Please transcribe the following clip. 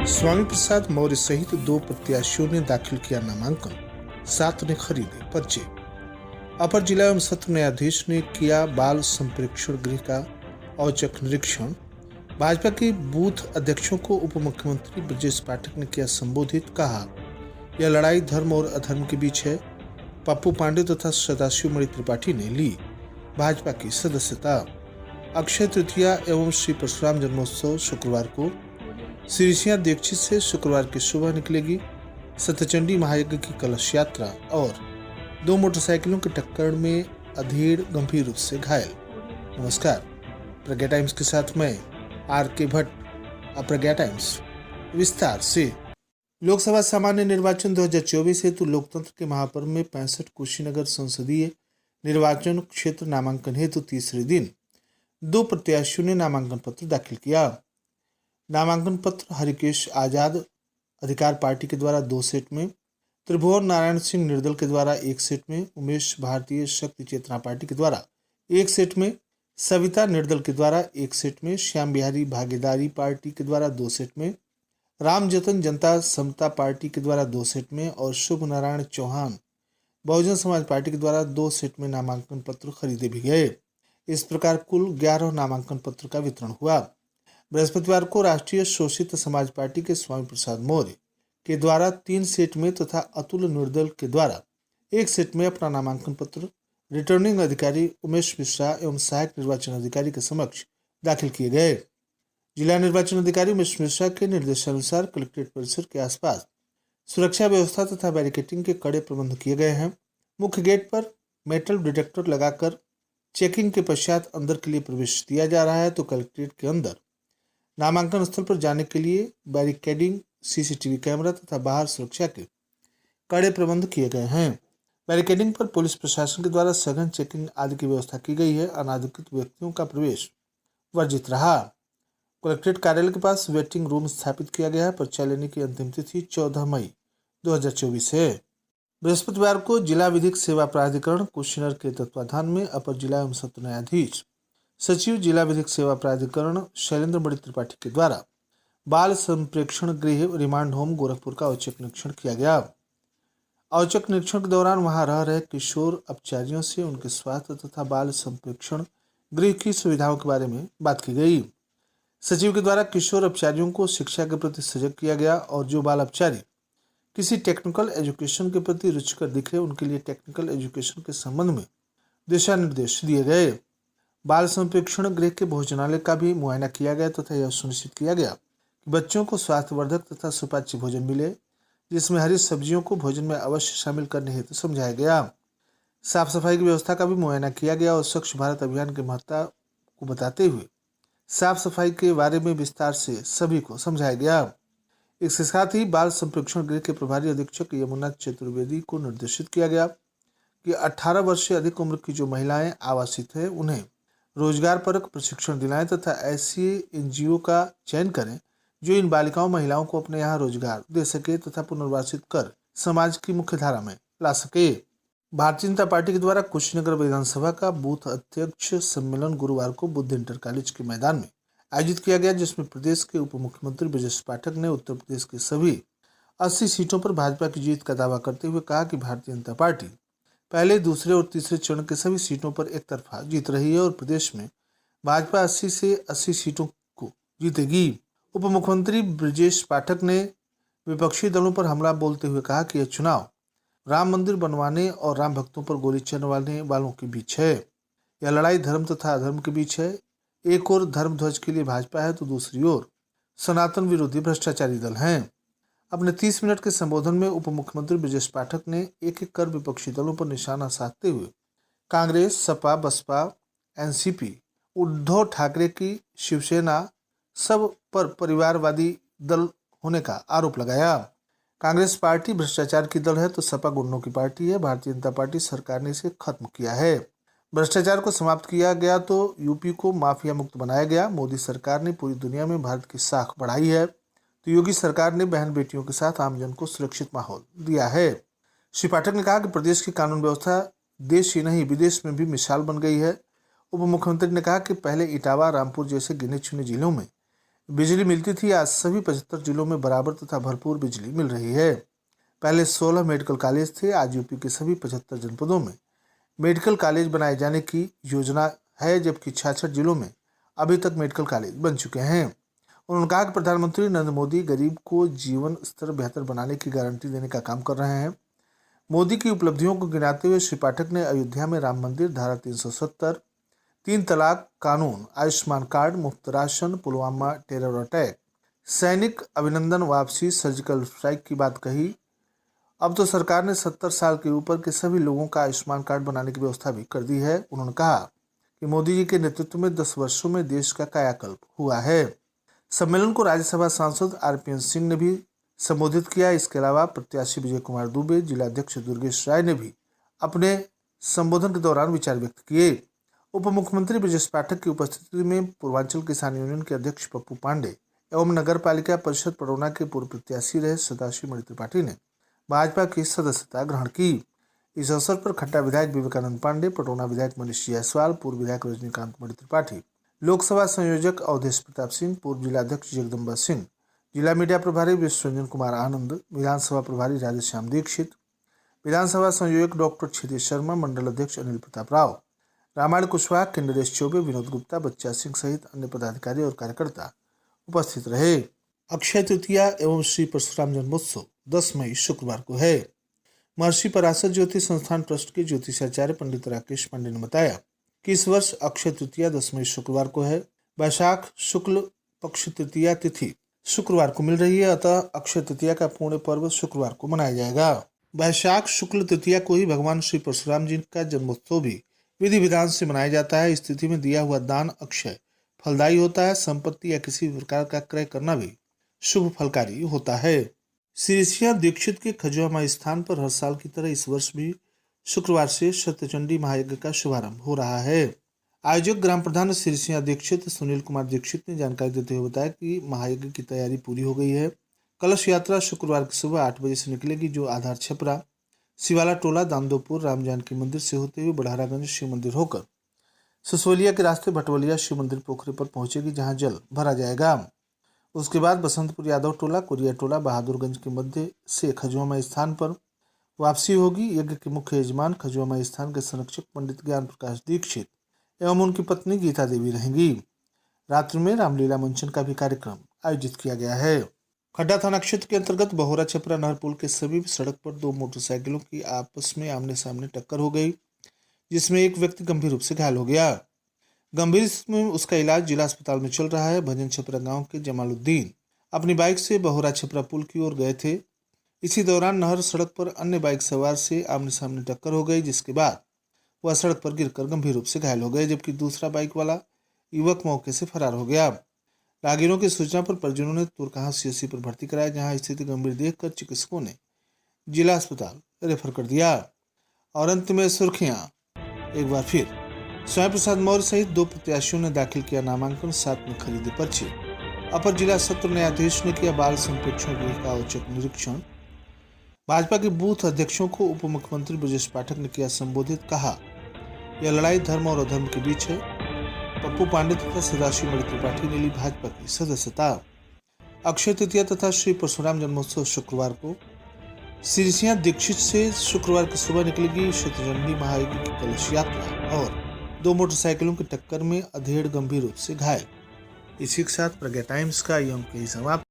स्वामी प्रसाद मौर्य सहित 2 प्रत्याशियों ने दाखिल किया नामांकन, 7 ने खरीदे पर्चे। अपर जिला एवं सत्र न्यायाधीश ने किया बाल संप्रेक्षण गृह का औचक निरीक्षण। भाजपा के बूथ अध्यक्षों को उप मुख्यमंत्री ब्रजेश पाठक ने किया संबोधित। कहा, यह लड़ाई धर्म और अधर्म के बीच है। पप्पू पांडे तथा सदाशिव मणि त्रिपाठी ने ली भाजपा की सदस्यता। अक्षय तृतीया एवं श्री परशुराम जन्मोत्सव शुक्रवार को। सिरिसिया दीक्षित से शुक्रवार की सुबह निकलेगी सत्यचंडी महायज्ञ की कलश यात्रा। और 2 मोटरसाइकिलों की टक्कर में अधेड़ गंभीर रूप से घायल। नमस्कार, प्रज्ञा टाइम्स के साथ मैं आर.के. भट्ट। प्रज्ञा टाइम्स विस्तार से। लोकसभा सामान्य निर्वाचन 2024 हेतु लोकतंत्र के महापर्व में 65 कुशीनगर संसदीय निर्वाचन क्षेत्र नामांकन हेतु तीसरे दिन 2 प्रत्याशियों ने नामांकन पत्र दाखिल किया। नामांकन पत्र हरिकेश आजाद अधिकार पार्टी के द्वारा 2 सेट में, त्रिभुवन नारायण सिंह निर्दल के द्वारा 1 सेट में, उमेश भारतीय शक्ति चेतना पार्टी के द्वारा 1 सेट में, सविता निर्दल के द्वारा 1 सेट में, श्याम बिहारी भागीदारी पार्टी के द्वारा 2 सेट में, राम जतन जनता समता पार्टी के द्वारा 2 सेट में और शुभ नारायण चौहान बहुजन समाज पार्टी के द्वारा 2 सेट में नामांकन पत्र खरीदे भी गए। इस प्रकार कुल 11 नामांकन पत्र का वितरण हुआ। बृहस्पतिवार को राष्ट्रीय शोषित समाज पार्टी के स्वामी प्रसाद मौर्य के द्वारा 3 सेट में तथा अतुल निर्दल के द्वारा 1 सेट में अपना नामांकन पत्र रिटर्निंग अधिकारी उमेश मिश्रा एवं सहायक निर्वाचन अधिकारी के समक्ष दाखिल किए गए। जिला निर्वाचन अधिकारी उमेश मिश्रा के निर्देशानुसार कलेक्ट्रेट परिसर के आसपास सुरक्षा व्यवस्था तथा बैरिकेडिंग के कड़े प्रबंध किए गए हैं। मुख्य गेट पर मेटल डिटेक्टर लगाकर चेकिंग के पश्चात अंदर के लिए प्रवेश दिया जा रहा है, तो कलेक्ट्रेट के अंदर नामांकन स्थल पर जाने के लिए बैरिकेडिंग, सीसीटीवी कैमरा तथा बाहर सुरक्षा के कड़े प्रबंध किए गए हैं। बैरिकेडिंग पर पुलिस प्रशासन के द्वारा सघन चेकिंग आदि की व्यवस्था की गई है। अनाधिकृत व्यक्तियों का प्रवेश वर्जित रहा। कलेक्ट्रेट कार्यालय के पास वेटिंग रूम स्थापित किया गया है। पर्चा लेने की अंतिम तिथि 14 मई 2024 है। बृहस्पतिवार को जिला विधिक सेवा प्राधिकरण कुशीनगर के तत्वाधान में अपर जिला एवं सत्र न्यायाधीश सचिव जिला विधिक सेवा प्राधिकरण शैलेंद्र मणि त्रिपाठी के द्वारा बाल संप्रेक्षण गृह रिमांड होम गोरखपुर का औचक निरीक्षण किया गया। औचक निरीक्षण के दौरान वहां रह रहे किशोर अपचारियों से उनके स्वास्थ्य तथा बाल संप्रेक्षण गृह की सुविधाओं के बारे में बात की गई। सचिव के द्वारा किशोर अपचारियों को शिक्षा के प्रति सजग किया गया और जो बाल अपचारी किसी टेक्निकल एजुकेशन के प्रति रुचिकर दिखे उनके लिए टेक्निकल एजुकेशन के संबंध में दिशा निर्देश दिए गए। बाल संप्रेक्षण गृह के भोजनालय का भी मुआयना किया गया तथा यह सुनिश्चित किया गया कि बच्चों को स्वास्थ्यवर्धक तथा सुपाच्य भोजन मिले, जिसमें हरी सब्जियों को भोजन में अवश्य शामिल करने हेतु समझाया गया। साफ सफाई की व्यवस्था का भी मुआयना किया गया और स्वच्छ भारत अभियान की महत्ता को बताते हुए साफ सफाई के बारे में विस्तार से सभी को समझाया गया। इसके साथ ही बाल संप्रेक्षण गृह के प्रभारी अधीक्षक यमुना चतुर्वेदी को निर्देशित किया गया कि 18 वर्ष से अधिक उम्र की जो महिलाएं आवासित हैं उन्हें रोजगार परक प्रशिक्षण दिलाएं तथा ऐसी एनजीओ का चयन करें जो इन बालिकाओं महिलाओं को अपने यहाँ रोजगार दे सके तथा पुनर्वासित कर समाज की मुख्य धारा में ला सके। भारतीय जनता पार्टी के द्वारा कुशीनगर विधानसभा का बूथ अध्यक्ष सम्मेलन गुरुवार को बुद्ध इंटर कॉलेज के मैदान में आयोजित किया गया, जिसमें प्रदेश के उप मुख्यमंत्री ब्रजेश पाठक ने उत्तर प्रदेश की सभी 80 सीटों पर भाजपा की जीत का दावा करते हुए कहा कि भारतीय जनता पार्टी पहले, दूसरे और तीसरे चरण के सभी सीटों पर एक तरफा जीत रही है और प्रदेश में भाजपा 80 से 80 सीटों को जीतेगी। उप मुख्यमंत्री ब्रजेश पाठक ने विपक्षी दलों पर हमला बोलते हुए कहा कि यह चुनाव राम मंदिर बनवाने और राम भक्तों पर गोली चलने वालों के बीच है। यह लड़ाई धर्म तथा अधर्म के बीच है। एक ओर धर्म ध्वज के लिए भाजपा है तो दूसरी ओर सनातन विरोधी भ्रष्टाचारी दल हैं। अपने 30 मिनट के संबोधन में उप मुख्यमंत्री ब्रजेश पाठक ने एक एक कर विपक्षी दलों पर निशाना साधते हुए कांग्रेस, सपा, बसपा, एनसीपी, उद्धव ठाकरे की शिवसेना सब पर परिवारवादी दल होने का आरोप लगाया। कांग्रेस पार्टी भ्रष्टाचार की दल है तो सपा गुंडों की पार्टी है। भारतीय जनता पार्टी सरकार ने इसे खत्म किया है। भ्रष्टाचार को समाप्त किया गया तो यूपी को माफिया मुक्त बनाया गया। मोदी सरकार ने पूरी दुनिया में भारत की साख बढ़ाई है तो योगी सरकार ने बहन बेटियों के साथ आमजन को सुरक्षित माहौल दिया है। श्री पाठक ने कहा कि प्रदेश की कानून व्यवस्था देश ही नहीं विदेश में भी मिसाल बन गई है उप मुख्यमंत्री ने कहा कि पहले इटावा, रामपुर जैसे गिने चुने जिलों में बिजली मिलती थी। आज सभी 75 जिलों में बराबर तथा भरपूर बिजली मिल रही है। पहले 16 मेडिकल कॉलेज थे, आज यूपी के सभी 75 जनपदों में मेडिकल कॉलेज बनाए जाने की योजना है, जबकि 66 जिलों में अभी तक मेडिकल कॉलेज बन चुके हैं। उन्होंने कहा कि प्रधानमंत्री नरेंद्र मोदी गरीब को जीवन स्तर बेहतर बनाने की गारंटी देने का काम कर रहे हैं। मोदी की उपलब्धियों को गिनाते हुए श्री पाठक ने अयोध्या में राम मंदिर, धारा 370, 3 तलाक कानून, आयुष्मान कार्ड, मुफ्त राशन, पुलवामा टेरर अटैक, सैनिक अभिनंदन वापसी, सर्जिकल स्ट्राइक की बात कही। अब तो सरकार ने 70 साल के ऊपर के सभी लोगों का आयुष्मान कार्ड बनाने की व्यवस्था भी कर दी है। उन्होंने कहा कि मोदी जी के नेतृत्व में 10 वर्षों में देश का कायाकल्प हुआ है। सम्मेलन को राज्यसभा सांसद आरपीएन सिंह ने भी संबोधित किया। इसके अलावा प्रत्याशी विजय कुमार दुबे, जिलाध्यक्ष दुर्गेश राय ने भी अपने संबोधन के दौरान विचार व्यक्त किए। उप मुख्यमंत्री ब्रजेश पाठक की उपस्थिति में पूर्वांचल किसान यूनियन के अध्यक्ष पप्पू पांडे एवं नगर पालिका परिषद पटौना के पूर्व प्रत्याशी रहे सदाशिव मणि त्रिपाठी ने भाजपा की सदस्यता ग्रहण की। इस अवसर पर खट्टा विधायक विवेकानंद पांडे, पटौना विधायक मनीष जायसवाल, पूर्व विधायक रजनीकांत मणि त्रिपाठी, लोकसभा संयोजक अवधेश प्रताप सिंह, पूर्व जिलाध्यक्ष जगदम्बा सिंह, जिला मीडिया प्रभारी विश्वरंजन कुमार आनंद, विधानसभा प्रभारी राधेश्याम दीक्षित, विधानसभा संयोजक डॉक्टर क्षितिज शर्मा, मंडल अध्यक्ष अनिल प्रताप राव, रामायण कुशवाहा, किन्नरेश चौबे, विनोद गुप्ता, बच्चा सिंह सहित अन्य पदाधिकारी और कार्यकर्ता उपस्थित रहे। अक्षय तृतीया एवं श्री परशुराम जन्मोत्सव 10 मई शुक्रवार को है। महर्षि पराशर ज्योति संस्थान ट्रस्ट के ज्योतिषाचार्य पंडित राकेश पांडे ने बताया कि इस वर्ष अक्षय तृतीया 10 मई शुक्रवार को है। वैशाख शुक्ल पक्ष तृतीया तिथि शुक्रवार को मिल रही है, अतः अक्षय तृतीया का पूर्ण पर्व शुक्रवार को मनाया जाएगा। वैशाख शुक्ल तृतीया को ही भगवान श्री परशुराम जी का जन्मोत्सव भी विधि विधान से मनाया जाता है। इस तिथि में दिया हुआ दान अक्षय फलदायी होता है। संपत्ति या किसी प्रकार का क्रय करना भी शुभ फलकारी होता है। श्री दीक्षित के खजुआ माई स्थान पर हर साल की तरह इस वर्ष भी शुक्रवार से सत्यचंडी महायज्ञ का शुभारंभ हो रहा है। आयोजक ग्राम प्रधान श्री दीक्षित सुनील कुमार दीक्षित ने जानकारी देते हुए बताया कि महायज्ञ की तैयारी पूरी हो गई है। कलश यात्रा शुक्रवार की सुबह 8 बजे से निकलेगी, जो आधार छपरा, शिवाला टोला, दामदोपुर, राम जानकी मंदिर से होते हुए बढ़ारागंज शिव मंदिर होकर ससोलिया के रास्ते भटवलिया शिव मंदिर पोखरे पर पहुंचेगी, जहां जल भरा जाएगा। उसके बाद बसंतपुर यादव टोला, कुरिया टोला, बहादुरगंज के मध्य से खजुआ माई स्थान पर वापसी होगी। यज्ञ के मुख्य यजमान खजुआ माई स्थान के संरक्षक पंडित ज्ञान प्रकाश दीक्षित एवं उनकी पत्नी गीता देवी रहेंगी। रात्रि में रामलीला मंचन का भी कार्यक्रम आयोजित किया गया है। खड्डा थाना क्षेत्र के अंतर्गत बहोरा छपरा नहर पुल के समीप सड़क पर 2 मोटरसाइकिलों की आपस में आमने सामने टक्कर हो गई, जिसमें एक व्यक्ति गंभीर रूप से घायल हो गया। गंभीर में उसका इलाज जिला अस्पताल में चल रहा है। भजन छपरा गांव के जमालुद्दीन अपनी बाइक से बहोरा छपरा पुल की ओर गए थे। इसी दौरान नहर सड़क पर अन्य बाइक सवार से आमने सामने टक्कर हो गई, जिसके बाद वह सड़क पर गिरकर गंभीर रूप से घायल हो गए, जबकि दूसरा बाइक वाला युवक मौके से फरार हो गया। राहगीरों की सूचना पर परिजनों ने तुरकहां सीएचसी पर भर्ती कराया, जहां स्थिति गंभीर देखकर चिकित्सकों ने जिला अस्पताल रेफर कर दिया। और अंत में सुर्खियां एक बार फिर। स्वयं प्रसाद मौर्य सहित 2 प्रत्याशियों ने दाखिल किया नामांकन, 7 में खरीदे पर्चे। अपर जिला सत्र न्यायाधीश ने किया बाल संप्रेक्षण गृह का औचक निरीक्षण। भाजपा के बूथ अध्यक्षों को उप मुख्यमंत्री ब्रजेश पाठक ने किया संबोधित, कहा यह लड़ाई धर्म और अधर्म के बीच है। पप्पू पांडे तथा सदाशिव मणि त्रिपाठी ने ली भाजपा की सदस्यता। अक्षय तृतीया तथा श्री परशुराम जन्मोत्सव शुक्रवार को। श्री दीक्षित से शुक्रवार की सुबह निकलेगी सत्यचंडी महायज्ञ की कलश यात्रा और 2 मोटरसाइकिलों की टक्कर में अधेड़ गंभीर रूप से घायल। इसी के साथ प्रज्ञा टाइम्स का ये अंक यही समाप्त।